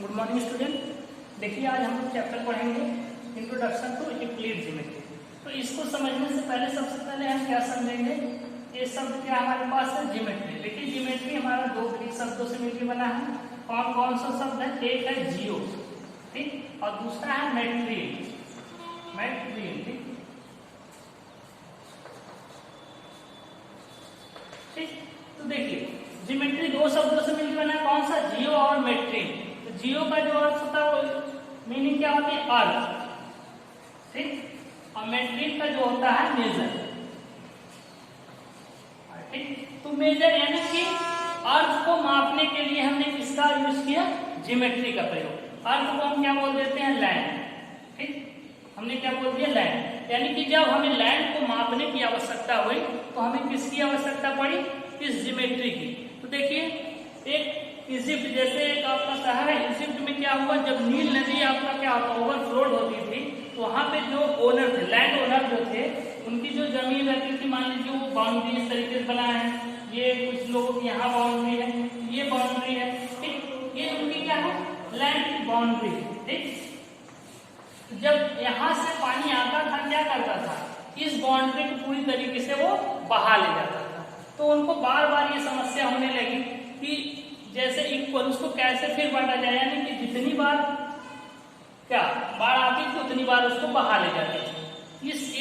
Good morning student. देखिए आज हम लोग चैप्टर पढ़ेंगे इंट्रोडक्शन टू यूक्लिड ज्योमेट्री। तो इसको समझने से पहले सबसे पहले हम क्या समझेंगे, ये शब्द क्या हमारे पास है, ज्योमेट्री। देखिए ज्योमेट्री हमारा दो ग्रीक शब्दों से मिलकर बना है। कौन कौन सा शब्द है, एक है जियो, ठीक, और दूसरा है मेट्रियन। ठीक, तो देखिए ज्योमेट्री दो शब्दों से मिलकर बना है, कौन सा, जियो और मेट्रियन। तो जियो का जो अर्थ होता है वो मीनिंग क्या होती है, अर्थ, ठीक, और मेट्रिक का जो होता है मेजर, ठीक। तो मेजर यानी कि अर्थ को मापने के लिए हमने किसका यूज किया, ज्योमेट्री का प्रयोग। अर्थ को हम क्या बोल देते हैं, लैंड, ठीक, हमने क्या बोल दिया, लैंड। यानी कि जब हमें लैंड को मापने की आवश्यकता हुई तो हमें किसकी आवश्यकता पड़ी, इस ज्योमेट्री की। तो देखिए एक इजिप्ट जैसे एक आपका शहर है, इजिप्ट में क्या हुआ, जब नील नदी आपका क्या होता ओवरफ्लोड होती थी तो वहां पे जो ओनर थे, लैंड ओनर जो थे, उनकी जो जमीन रहती थी, मान लीजिए वो बाउंड्री इस तरीके से बनाए हैं, ये कुछ लोगों की यहाँ बाउंड्री है, ये बाउंड्री है, ठीक, ये उनकी क्या है, लैंड की बाउंड्री, ठीक। जब यहाँ से पानी आता था क्या करता था, इस बाउंड्री को पूरी तरीके से वो बहा ले जाता था। तो उनको बार बार ये समस्या होने लगी कि जैसे इक्वल उसको कैसे फिर बांटा जाए, यानी कि जितनी बार क्या बाढ़ आती थी उतनी बार उसको बहा ले जाते थे।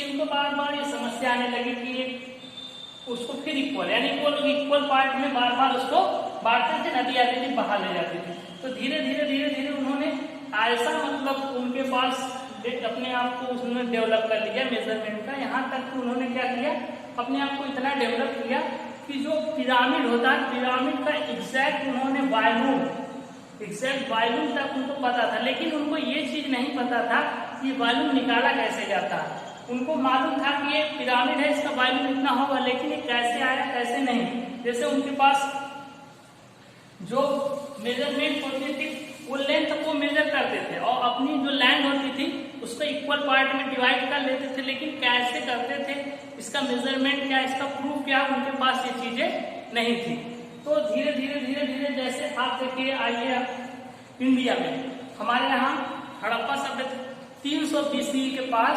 इनको बार बार ये समस्या आने लगी कि उसको फिर इक्वल यानी इक्वल पार्ट में बार बार उसको बांटते थे, नदी आती थी बहा ले जाती थी। तो धीरे धीरे उन्होंने ऐसा मतलब उनके पास अपने आप को उसने डेवलप कर लिया मेजरमेंट का, यहाँ तक कि उन्होंने क्या किया, अपने आप को इतना डेवलप किया कि जो पिरामिड होता है, पिरामिड का एग्जैक्ट उन्होंने वॉल्यूम तक उनको पता था। लेकिन उनको ये चीज नहीं पता था कि वॉल्यूम निकाला कैसे जाता है। उनको मालूम था कि ये पिरामिड है, इसका वॉल्यूम इतना होगा, लेकिन ये कैसे आया कैसे नहीं। जैसे उनके पास जो मेजरमेंट होती थी वो लेंथ को मेजर करते थे और अपनी जो लैंड होती थी उसको इक्वल पार्ट में डिवाइड कर लेते थे, लेकिन कैसे करते थे, इसका मेजरमेंट क्या, इसका प्रूफ क्या, उनके पास ये चीजें नहीं थी। तो धीरे धीरे जैसे आप देखिए, आइए इंडिया में हमारे यहाँ हड़प्पा सभ्यता 300 BC के पास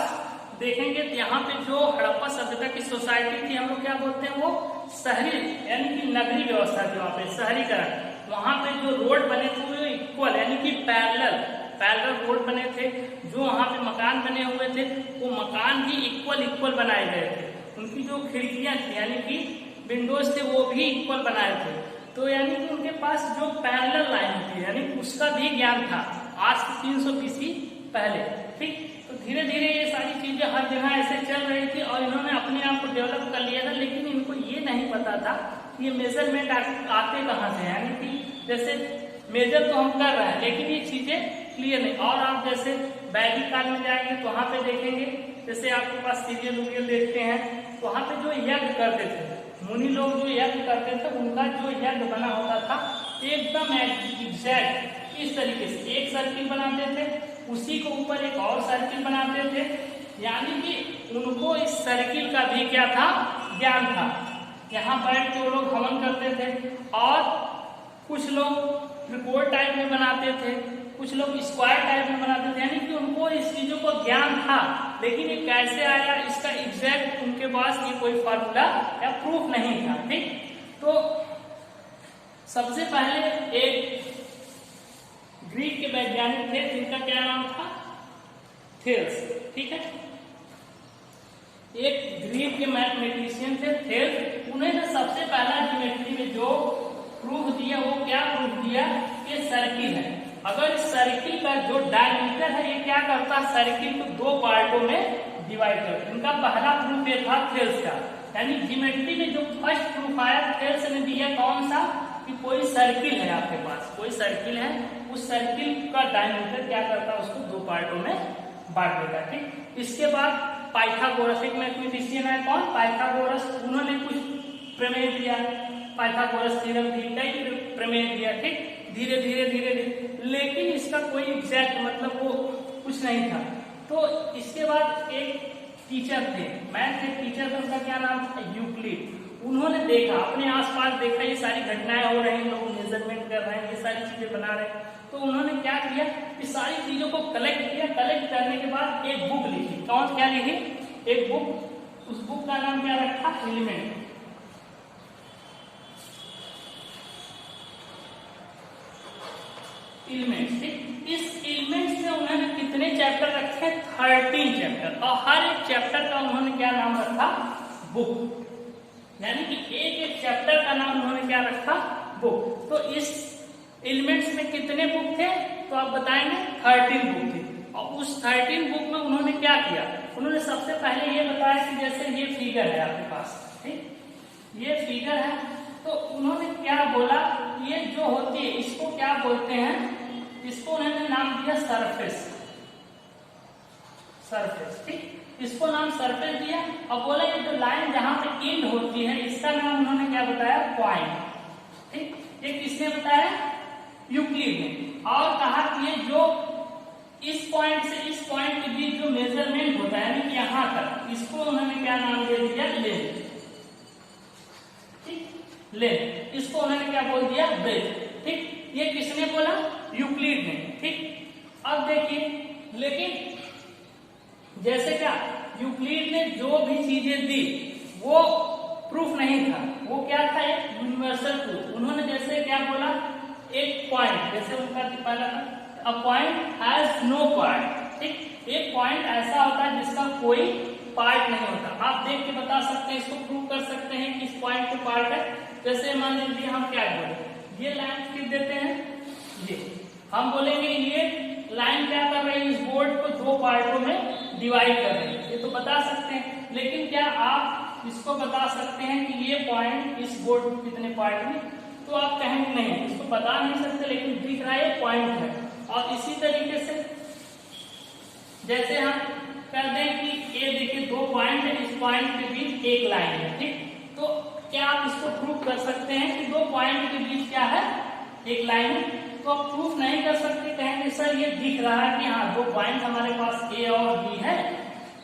देखेंगे तो यहाँ पे जो हड़प्पा सभ्यता की सोसाइटी थी, हम लोग क्या बोलते हैं, वो शहरी यानी कि नगरी व्यवस्था थी, वहाँ पे शहरीकरण। वहां पे जो रोड बने थे वो इक्वल यानी कि पैरेलल रोड बने थे। जो वहां पे मकान बने हुए थे वो मकान भी इक्वल बनाए गए थे। उनकी जो खिड़कियां थी यानी कि विंडोज थे वो भी इक्वल बनाए थे। तो यानी कि उनके पास जो पैरेलल लाइन थी यानी उसका भी ज्ञान था आज से 300 BC पहले, ठीक। तो धीरे धीरे ये सारी चीजें हर जगह ऐसे चल रही थी और इन्होंने अपने आप को डेवलप कर लिया था। लेकिन इनको ये नहीं पता था ये मेजरमेंट आते कहाँ से, यानी कि जैसे मेजर तो हम कर रहे हैं लेकिन ये चीजें क्लियर नहीं। और आप जैसे वैदिक काल में जाएंगे तो वहां पे देखेंगे, जैसे आपके पास सीरियल देखते हैं तो वहां पे जो यज्ञ करते थे मुनि लोग, जो यज्ञ करते थे उनका जो यज्ञ बना होता था एकदम एग्जैक्ट इस तरीके से एक सर्किल बनाते थे, उसी को ऊपर एक और सर्किल बनाते थे। यानी कि उनको इस सर्किल का भी क्या था, ज्ञान था। यहाँ बैठ के वो लोग हवन करते थे और कुछ लोग त्रिकोण टाइप में बनाते थे, कुछ लोग स्क्वायर टाइप में बनाते थे। यानी कि उनको इस चीजों को ज्ञान था, लेकिन ये कैसे आया इसका एग्जैक्ट उनके पास ये कोई फार्मूला या प्रूफ नहीं था, ठीक। तो सबसे पहले एक ग्रीक के वैज्ञानिक थे जिनका क्या नाम था, थेल्स, ठीक है। एक ग्रीक के मैथमेटिशियन थे थेल्स। उन्होंने सबसे पहला ज्योमेट्री में जो प्रूफ दिया वो क्या प्रूफ दिया, ये सर्किल है। अगर इस सर्किल का जो डायमीटर है ये क्या करता है, सर्किल को दो पार्टों में डिवाइड करता है। इनका पहला प्रूफ ये था थेल्स का। यानी ज्योमेट्री में जो फर्स्ट प्रूफ आया थेल्स ने दिया, कौन सा, कि कोई सर्किल है आपके पास, कोई सर्किल है, उस सर्किल का डायमीटर क्या करता है, उसको दो पार्टों में बांट देगा, ठीक। इसके बाद पाइथागोरस एक मैथमेटिशियन है, कौन, पाइथागोरस। उन्होंने कुछ प्रमेय दिया, पाइथागोरस थ्योरम दी, कई प्रमेय दिया, ठीक। धीरे धीरे लेकिन इसका कोई एग्जैक्ट मतलब वो कुछ नहीं था। तो इसके बाद एक टीचर थे, मैथ के टीचर थे, उनका क्या नाम था, यूक्लिड। उन्होंने देखा, अपने आसपास देखा ये सारी घटनाएं हो रही हैं, लोग मेजरमेंट कर रहे हैं, ये सारी चीजें बना रहे हैं, तो उन्होंने क्या किया, इस सारी चीजों को कलेक्ट किया। कलेक्ट करने के बाद एक बुक लिखी। कौन क्या लिखी? एक बुक। उस बुक का नाम क्या रखा? एलिमेंट। एलिमेंट्स। ठीक, इस एलिमेंट्स में उन्होंने कितने चैप्टर रखे? 13 चैप्टर, और हर एक चैप्टर का उन्होंने क्या नाम रखा? बुक। यानी कि एक एक चैप्टर का नाम उन्होंने क्या रखा? बुक। तो इस एलिमेंट्स में कितने बुक थे? तो आप बताएंगे 13 बुक थे। और उस 13 बुक में उन्होंने क्या किया? उन्होंने सबसे पहले ये बताया कि जैसे ये फिगर है आपके पास, ठीक, ये फिगर है, तो उन्होंने क्या बोला, ये जो होती है इसको क्या बोलते हैं? इसको उन्होंने नाम दिया सरफेस। सरफेस, ठीक, इसको नाम सरफेस दिया। और बोला ये जो लाइन जहां पे एंड होती है इसका नाम उन्होंने क्या बताया? पॉइंट। ठीक, ये किसने बताया? यूक्लिड ने। और कहा कि ये जो इस पॉइंट से इस पॉइंट के बीच जो मेजरमेंट होता है, यानी कि यहां तक, इसको उन्होंने क्या नाम दे दिया? लेंथ। ठीक, लेंथ, इसको उन्होंने क्या बोल दिया? ब्रेथ। ठीक, ये किसने बोला? यूक्लिड ने। ठीक, अब देखिए, लेकिन जैसे क्या यूक्लिड ने जो भी चीजें दी वो प्रूफ नहीं था, वो क्या था? एक यूनिवर्सल प्रूफ। उन्होंने जैसे क्या बोला? एक पॉइंट, जैसे उनका पहला था, a point has no part. ठीक, एक पॉइंट ऐसा होता है जिसका कोई पार्ट नहीं होता। आप देख के बता सकते हैं, इसको प्रूव कर सकते हैं कि इस पॉइंट के पार्ट है। जैसे मान लीजिए हम क्या बोले, ये लाइन खींच देते हैं, ये हम बोलेंगे ये लाइन क्या कर रही है? इस बोर्ड को दो पार्टों में डिवाइड कर रही है, ये तो बता सकते हैं। लेकिन क्या आप इसको बता सकते हैं कि ये पॉइंट इस बोर्ड में कितने पार्ट में? तो आप कहेंगे नहीं, इसको बता नहीं सकते, लेकिन दिख रहा है पॉइंट है। और इसी तरीके से जैसे हम कर दें कि ये देखिए दो पॉइंट है, इस पॉइंट के बीच एक लाइन है। ठीक, तो क्या आप इसको प्रूव कर सकते हैं कि दो पॉइंट के बीच क्या है? एक लाइन है? तो आप प्रूफ नहीं कर सकते, कहेंगे सर ये दिख रहा है कि हाँ दो पॉइंट हमारे पास ए और बी है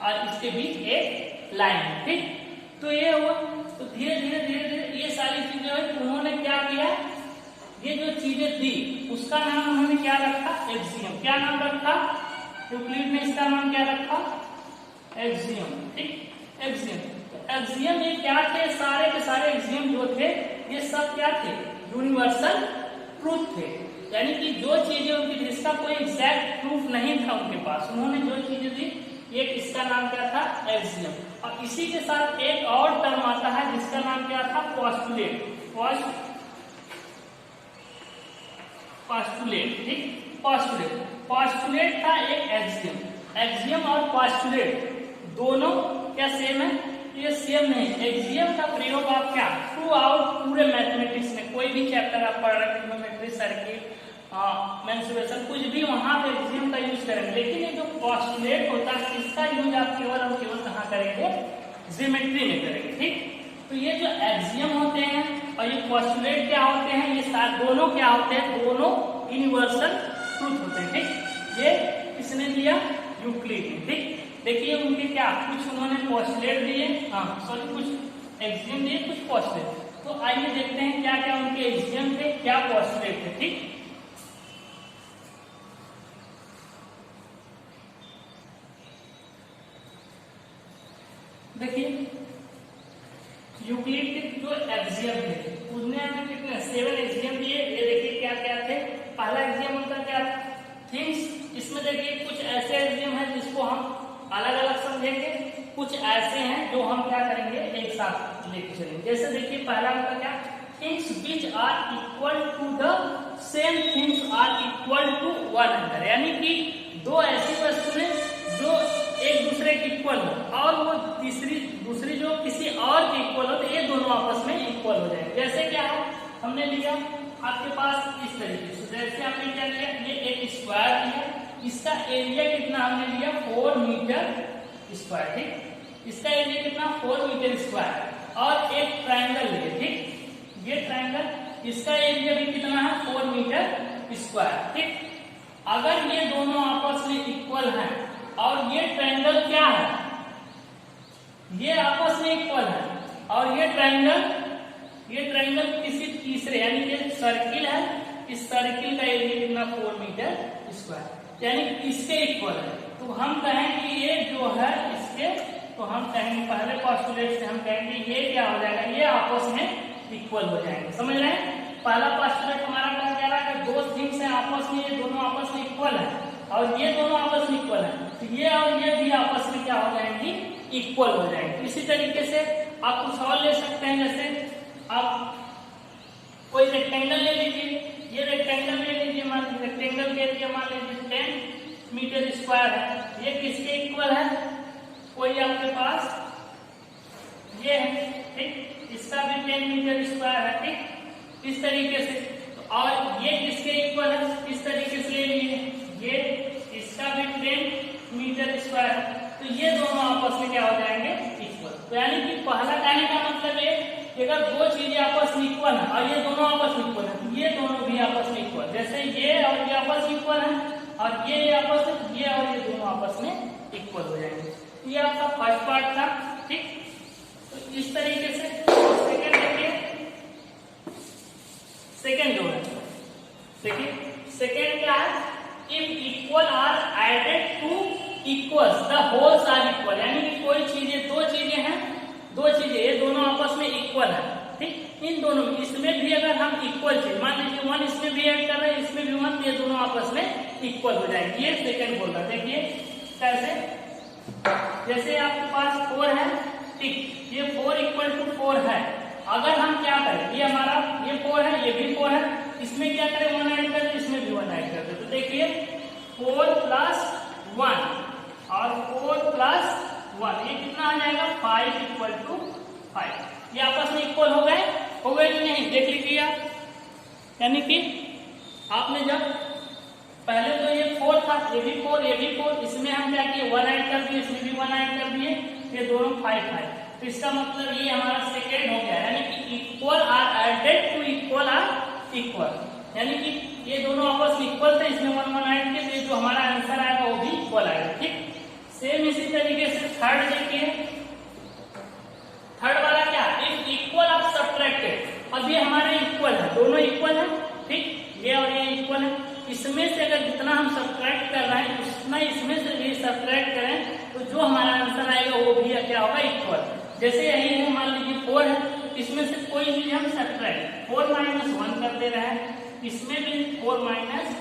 और इसके बीच एक लाइन है। ठीक, तो ये हुआ। तो धीरे धीरे धीरे धीरे ये सारी चीजें हुई, तो उन्होंने क्या किया? ये जो चीजें दी उसका नाम उन्होंने क्या रखा? एक्सियम। क्या नाम रखा? यूक्लिड ने इसका नाम क्या रखा? एक्सियम। ठीक, एक्सियम। तो एक्सियम ये क्या थे? सारे के सारे एक्सियम जो थे ये सब क्या थे? यूनिवर्सल ट्रूथ थे। यानी कि जो चीजें उनकी, जिसका कोई एग्जैक्ट प्रूफ नहीं था उनके पास, उन्होंने जो चीजें दी, ये इसका नाम क्या था? एक्सियम। और इसी के साथ एक और टर्म आता है जिसका नाम क्या था? पोस्टुलेट। पोस्टुलेट। ठीक, पोस्टुलेट। पोस्टुलेट था एक एक्सियम। एक्सियम और पोस्टुलेट दोनों क्या सेम है? ये सेम नहीं। एक्सियम का प्रयोग आप क्या थ्रू आउट पूरे मैथमेटिक्स में, कोई भी चैप्टर आप पढ़ रहे हैं, ट्रिग्नोमेट्री, सर्किट, मेंसुरेशन, कुछ भी, वहां पे एक्सियम का यूज करेंगे। लेकिन ये जो पोस्टुलेट होता है इसका यूज आप केवल और केवल कहाँ करेंगे? ज्योमेट्री में करेंगे। ठीक, तो ये जो एक्सियम होते हैं और ये पोस्टुलेट क्या होते हैं? ये साथ दोनों क्या होते हैं? दोनों यूनिवर्सल ट्रूथ होते हैं। ठीक, ये किसने दिया? यूक्लिड ने। ठीक, देखिए उनके क्या कुछ उन्होंने पोस्टुलेट दिए, कुछ एक्सियम दिए, कुछ पोस्टुलेट। तो आइए देखते हैं क्या क्या उनके एक्सियम थे, क्या पोस्टुलेट थे। ठीक, देखिए यूक्लिड के जो एक्सियम थे उसने हमें कितने 7 एक्सियम दिए। ये देखिए क्या क्या थे। पहला एक्सियम उनका क्या था? थिंग्स। इसमें देखिए कुछ ऐसे एक्सियम है जिसको हम अलग अलग समझेंगे, कुछ ऐसे हैं जो हम क्या करेंगे? एक साथ लेके चलेंगे। जैसे देखिए पहला उनका क्या? Things which are equal to the same things are equal to one another. यानी कि दो ऐसी वस्तुएं जो एक दूसरे के इक्वल हो और वो दूसरी जो किसी और के इक्वल हो, तो ये दोनों आपस में इक्वल हो जाए। जैसे क्या है? हमने लिया आपके पास इस तरीके से, जैसे हमने क्या लिया? ये एक स्क्वायर लिया, इसका एरिया कितना हमने लिया? 4 मीटर स्क्वायर। ठीक, इसका एरिया कितना? 4 मीटर स्क्वायर। और एक ट्रायंगल लिए। ठीक, ये ट्रायंगल, इसका एरिया भी कितना है? 4 मीटर स्क्वायर। ठीक, अगर ये दोनों आपस में इक्वल हैं और ये ट्रायंगल क्या है? ये आपस में इक्वल है, और ये ट्रायंगल किसी तीसरे यानी कि सर्किल है, इस सर्किल का एरिया कितना 4 मीटर स्क्वायर यानी इसके इक्वल है। तो हम कहें कि ये जो है इसके, तो हम कहेंगे पहले पोस्टुलेट से हम कहेंगे ये क्या हो जाएगा, ये आपस में इक्वल हो जाएंगे। समझ रहे हैं? पहला पोस्टुलेट हमारा क्या कह रहा है कि दो थिंग्स हैं आपस में, ये दोनों आपस में इक्वल है और ये दोनों आपस में इक्वल है, तो ये और ये भी आपस में क्या हो जाएंगी, इक्वल हो जाएंगे। इसी तरीके से आप कुछ और ले सकते हैं, जैसे आप कोई रेक्टेंगल ले लीजिए, ये रेक्टेंगल ले लीजिए, मान रेक्टेंगल के एरिया मान लीजिए 10 मीटर स्क्वायर है, ये किसके इक्वल है, कोई आपके पास ये है, ठीक, इसका भी 10 मीटर स्क्वायर है, ठीक, इस तरीके से। और ये किसके इक्वल है, इस तरीके से ले लीजिए, ये इसका भी 10 मीटर स्क्वायर है, तो ये दोनों आपस में क्या हो जाएंगे, इक्वल। तो यानी कि पहला कहने का मतलब है कि अगर दो चीजें आपस में इक्वल है और ये दोनों आपस में इक्वल है, तो ये दोनों भी आपस में इक्वल, जैसे ये और ये आपस में इक्वल है और ये आपस में, ये और ये दोनों आपस में इक्वल हो जाएंगे। ये आपका फर्स्ट पार्ट था, ठीक। तो इस तरीके से सेकंड देखिए, सेकंड जो है, देखिए सेकंड क्या है, if equal are added to equals the wholes are equal, यानी कि कोई चीजें, दो चीजें हैं, दो चीजें ये दोनों आपस में इक्वल है, ठीक, इन दोनों इसमें भी अगर हम इक्वल चीज मान लीजिए 1 इसमें भी ऐड कर रहे हैं, इसमें भी 1, ये दोनों आपस में इक्वल हो जाएंगे। ये सेकंड बोल रहा है, देखिए कैसे, जैसे आपके पास 4 है, ठीक, ये 4 इक्वल टू 4 है, अगर हम क्या करें, ये हमारा ये 4 है, ये भी 4 है, इसमें क्या करें 1 ऐड कर दे, इसमें भी 1 ऐड कर दे, तो देखिए 4 प्लस 1 और 4 प्लस 1 ये कितना आ जाएगा 5 इक्वल टू 5, ये आपस में इक्वल हो गए कि नहीं, देख लीजिए आप। यानी कि आपने जब पहले तो ये 4 था, ये भी 4, ये भी 4, इसमें हम क्या किए 1 ऐड कर दिए, इसमें भी 1 ऐड कर दिए, ये दोनों 5 है, तो इसका मतलब ये हमारा सेकेंड हो गया, यानी कि equal are added to equal are equal, यानी कि ये दोनों आपस में इक्वल थे, इसमें 1 ऐड किए, तो जो हमारा आंसर आएगा वो भी इक्वल आएगा, ठीक। सेम इसी तरीके से थर्ड देखिए, थर्ड वाला क्या, इफ इक्वल आप सब्ट्रैक्टेड, अब ये हमारे इक्वल है, दोनों इक्वल है, ठीक, ये और ये इक्वल है, इसमें से अगर जितना हम सब्ट्रैक्ट कर रहे हैं उतना इसमें से भी सब्ट्रैक्ट करें तो जो हमारा आंसर आएगा वो भी क्या होगा, इक्वल। जैसे यही है, मान लीजिए 4 है, इसमें से कोई चीज हम सब्ट्रैक्ट 4 माइनस 1 कर दे रहे हैं, इसमें भी 4 माइनस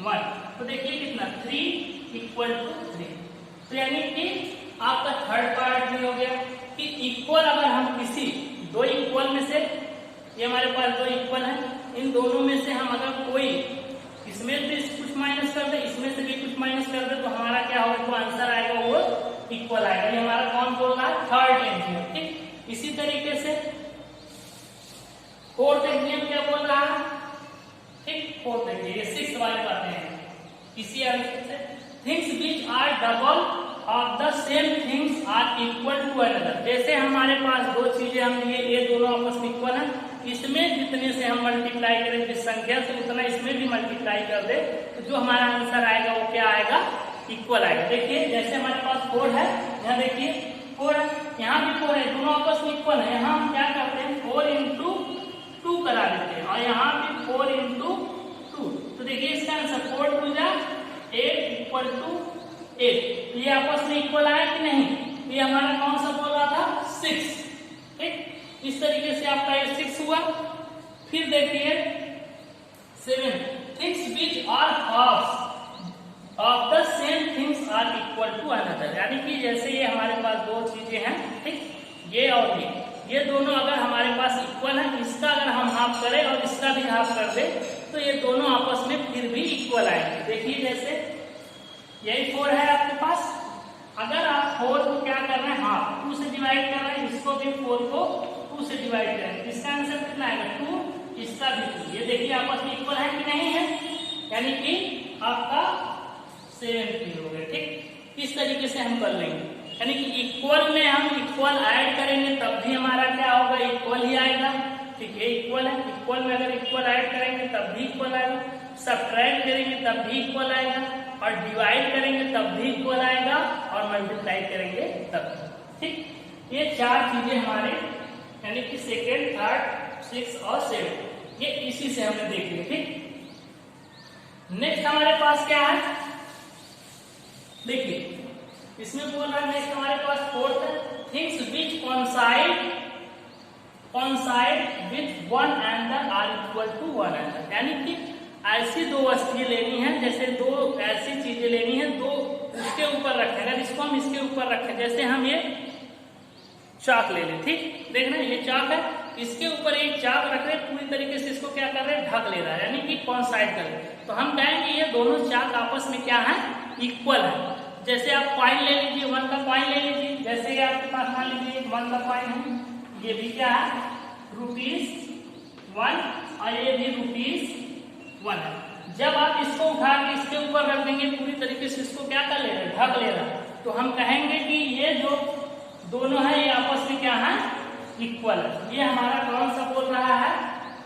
1, तो देखिए कितना 3 इक्वल टू 3, तो यानी कि आपका थर्ड पार्ट भी हो गया कि इक्वल अगर हम किसी दो इक्वल में से, ये हमारे पास दो इक्वल है, इन दोनों में से हम अगर कोई इसमें भी कुछ माइनस कर दे, इसमें से भी कुछ माइनस कर दे, तो हमारा क्या होगा, जो आंसर आएगा वो इक्वल आएगा। ये हमारा कौन बोल रहा है, थर्ड एग्जाम, ठीक। इसी तरीके से फोर्थ एग्जाम क्या बोल रहा है, ठीक, फोर्थ एग्जाम ये 6 वाले बातें हैं, इसी आंसर से things which are double of the same things are equal to another, जैसे हमारे पास दो चीजें हम लिए, ये दोनों आपस में इक्वल है, इसमें जितने से हम मल्टीप्लाई करें जिस संख्या से उतना इसमें भी मल्टीप्लाई कर दे, तो जो हमारा आंसर आएगा वो क्या आएगा, इक्वल आएगा। देखिए जैसे हमारे पास 4 है, यहाँ देखिए 4 है, यहाँ भी 4 है, दोनों आपस में इक्वल है, यहाँ हम क्या करते हैं 4 इंटू 2 करा देते हैं, और यहाँ भी 4 इंटू 2, तो देखिए इसका आंसर 4 2 जा 8 इक्वल टू 8, ये आपस में इक्वल आया कि नहीं, ये हमारा कौन सा बोल रहा था 6, ठीक। इस तरीके से आपका ये 6 हुआ। फिर देखिए 7 things which are halves of the same things are equal to another, यानी कि जैसे ये हमारे पास दो चीजें हैं, ठीक, ये और ये दोनों अगर हमारे पास इक्वल है, इसका अगर हम हाफ करें और इसका भी हाफ कर दे तो ये दोनों आपस में फिर भी इक्वल आएंगे। देखिए जैसे यही 4 है आपके पास, अगर आप 4 को क्या कर रहे हैं, हाफ 2 से डिवाइड कर रहे हैं, इसको भी 4 को 2 से डिवाइड करें, इसका आंसर कितना आएगा 2, इसका भी 2, ये देखिए आपस में इक्वल है कि नहीं है, यानी कि आपका 7 हो गया, ठीक। इस तरीके से हम कर लेंगे, यानी कि इक्वल में हम इक्वल ऐड करेंगे तब भी हमारा क्या होगा, इक्वल ही आएगा, ठीक है, इक्वल है, इक्वल में अगर इक्वल ऐड करेंगे तब भी इक्वल आएगा, सब्ट्रैक्ट करेंगे तब भी इक्वल आएगा, और डिवाइड करेंगे तब भी इक्वल आएगा, और मल्टीप्लाई करेंगे तब, ठीक। ये 4 चीजें हमारे यानी कि सेकेंड, थर्ड, सिक्स और सेवन, ये इसी से हमने देख लिया। ठीक, नेक्स्ट हमारे पास क्या है, देखिए इसमें बोल रहा है नेक्स्ट हमारे पास फोर्थ है, things which coincide with one another are equal to one another, यानी कि ऐसी दो वस्तुएं लेनी है, जैसे दो ऐसी चीजें लेनी है, दो उसके ऊपर रखें, अगर इसको हम इसके ऊपर रखें, जैसे हम ये चाक ले लें, ठीक, देखना ये चाक है, इसके ऊपर एक चाक रख रहे हैं, पूरी तरीके से इसको क्या कर रहे हैं, ढक ले रहा है, यानी कि कॉन्साइड कर रहे हैं, तो हम कहेंगे ये दोनों चाक आपस में क्या है, इक्वल है। जैसे आप कॉइन ले लीजिए, 1 का कॉइन ले लीजिए, जैसे आपके पास मान लीजिए 1 का कॉइन है, ये भी क्या है ₹1 और ये भी ₹1 है। जब आप इसको उठा के इसके ऊपर रख देंगे, पूरी तरीके से इसको क्या कर ले रहे हैं, ढक ले रहा है, तो हम कहेंगे कि ये जो दोनों है ये आपस में क्या है, इक्वल है। ये हमारा कौन सा बोल रहा है,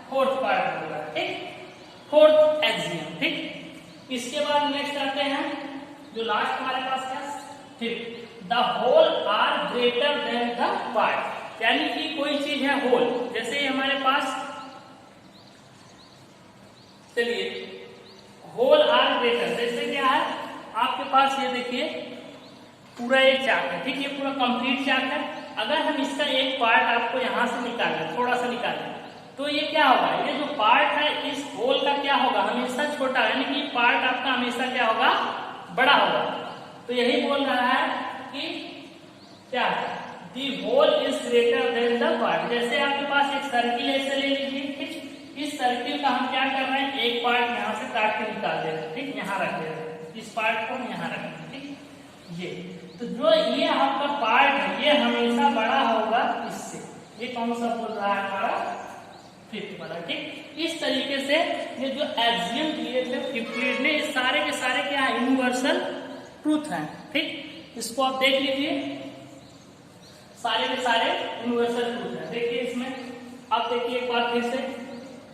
फोर्थ पार्ट बोल रहा है, ठीक, फोर्थ एक्सियम। ठीक, इसके बाद नेक्स्ट आते हैं जो लास्ट हमारे पास है, ठीक, the whole are greater than the part, यानी कि कोई चीज है होल, जैसे हमारे पास, चलिए होल आर ग्रेटर, जैसे क्या है आपके पास, ये देखिए पूरा एक चाक है, ठीक, ये पूरा कंप्लीट चाक है, अगर हम इसका एक पार्ट आपको यहां से निकालें, थोड़ा सा निकालें, तो ये क्या होगा, ये जो पार्ट है इस होल का क्या होगा, हमेशा छोटा, यानी कि पार्ट आपका हमेशा क्या होगा, बड़ा होगा। तो यही बोल रहा है कि क्या है, the whole is greater than the part, जैसे आपके पास एक सर्किल ऐसे ले लीजिए, ठीक, इस सर्किल का हम क्या कर रहे हैं, एक पार्ट यहाँ से काट के निकाल दे रहे हैं, ठीक, यहाँ रख दे रहे हैं, इस पार्ट को हम यहाँ रख दें, ठीक, ये तो जो ये आपका पार्ट है ये हमेशा बड़ा होगा इससे, ये कौन सा बोल रहा है हमारा, फिफ्थ वाला, ठीक। इस तरीके से ये जो एक्सियम दिए थे यूक्लिड ने, ये सारे के सारे क्या है, यूनिवर्सल ट्रूथ है, ठीक, इसको आप देख लीजिए, सारे के सारे यूनिवर्सल ट्रूथ है। देखिए इसमें आप देखिए एक बार फिर से,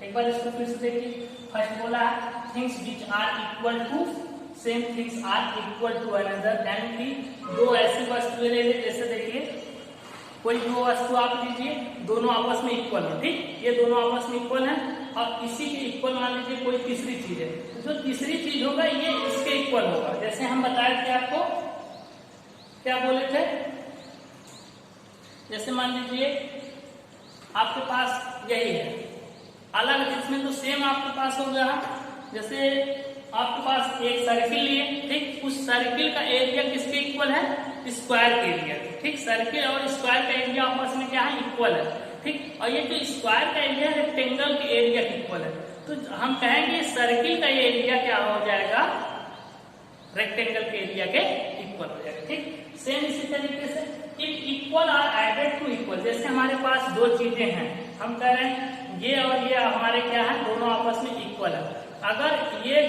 एक बार इसको फिर से देखिए, फर्स्ट बोला है things which are equal to, same things are equal to another, यानी कि दो ऐसी वस्तुएं ले लीजिए, जैसे देखिए कोई दो वस्तु आप लीजिए, दोनों आपस में इक्वल है, ठीक, ये दोनों आपस में इक्वल है, और इसी के इक्वल मान लीजिए कोई तीसरी चीज है, तो जो तीसरी चीज होगा ये इसके इक्वल होगा, जैसे हम बताए थे आपको, क्या बोले थे, जैसे मान लीजिए आपके पास यही है, अलग इसमें तो सेम आपके पास हो गया, जैसे आपके पास एक सर्किल लिए, ठीक, उस सर्किल का एरिया किसके इक्वल है, स्क्वायर के एरिया, ठीक, सर्किल और स्क्वायर का एरिया आपस में क्या है, इक्वल है, ठीक, और ये जो स्क्वायर का एरिया रेक्टेंगल के एरिया के इक्वल है, तो हम कहेंगे सर्किल का एरिया क्या हो जाएगा, रेक्टेंगल के एरिया के इक्वल हो जाएगा, ठीक। सेम इसी तरीके से if equal are added to equal, जैसे हमारे पास दो चीजें हैं, हम कह रहे हैं ये और ये हमारे क्या है, दोनों आपस में इक्वल है, अगर ये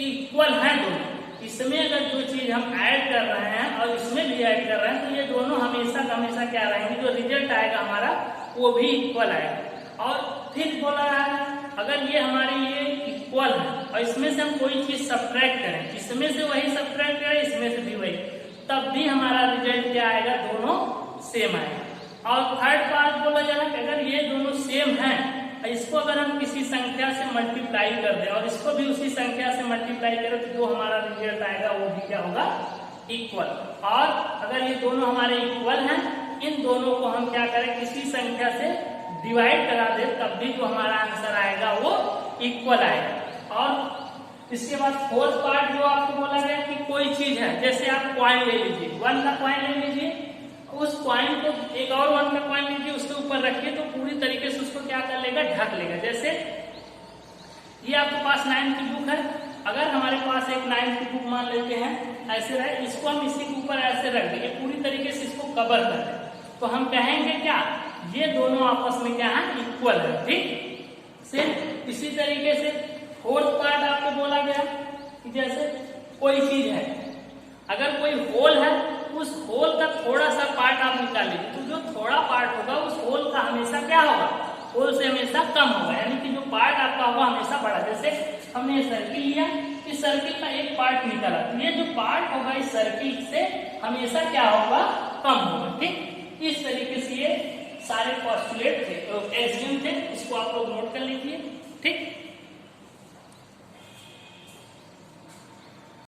इक्वल है दोनों, इसमें अगर जो चीज हम ऐड कर रहे हैं और इसमें भी ऐड कर रहे हैं, तो ये दोनों हमेशा हमेशा क्या रहेंगे, जो रिजल्ट आएगा हमारा वो भी इक्वल आएगा। और फिर बोला है अगर ये हमारे ये इक्वल है और इसमें से हम कोई चीज सब्ट्रैक्ट करें, इसमें से वही सब्ट्रैक्ट करें, इसमें से भी वही, तब भी हमारा रिजल्ट क्या आएगा, दोनों सेम आएगा। और थर्ड पार्ट बोला जा रहा है कि अगर ये दोनों सेम हैं, इसको अगर हम किसी संख्या से मल्टीप्लाई कर दें और इसको भी उसी संख्या से मल्टीप्लाई करें, तो जो हमारा रिजल्ट आएगा वो भी क्या होगा, इक्वल। और अगर ये दोनों हमारे इक्वल हैं, इन दोनों को हम क्या करें, किसी संख्या से डिवाइड करा दे, तब भी जो हमारा आंसर आएगा वो इक्वल आएगा। और इसके बाद फोर्थ पार्ट जो आपको बोला गया कि कोई चीज है, जैसे आप कॉइन ले लीजिए, 1 का कॉइन ले लीजिए, उस कॉइन को एक और 1 का कॉइन लीजिए, उसके ऊपर रखिए, तो पूरी तरीके से उसको क्या कर लेगा, ढक लेगा। जैसे ये आपके पास 9 की बुक है, अगर हमारे पास एक 9 की बुक मान लेते हैं ऐसे रहे, इसको हम इसी के ऊपर ऐसे रख देंगे, पूरी तरीके से इसको कवर कर दें, तो हम कहेंगे क्या, ये दोनों आपस में क्या है, इक्वल है, ठीक। सेम इसी तरीके से फोर्थ पार्ट आपको बोला गया कि जैसे कोई चीज है, अगर कोई होल है, उस होल का थोड़ा सा पार्ट आप निकालेंगे, तो जो थोड़ा पार्ट होगा उस होल का हमेशा क्या होगा, होल से हमेशा कम होगा, यानी कि जो पार्ट आपका होगा हमेशा बड़ा। जैसे हमने ये सर्किल लिया, इस सर्किल का एक पार्ट निकाला, तो ये जो पार्ट होगा इस सर्किल से हमेशा क्या होगा, कम होगा, ठीक। इस तरीके से ये सारे पॉस्टुलेट थे, एग्जियम थे, इसको आप लोग नोट कर लीजिए।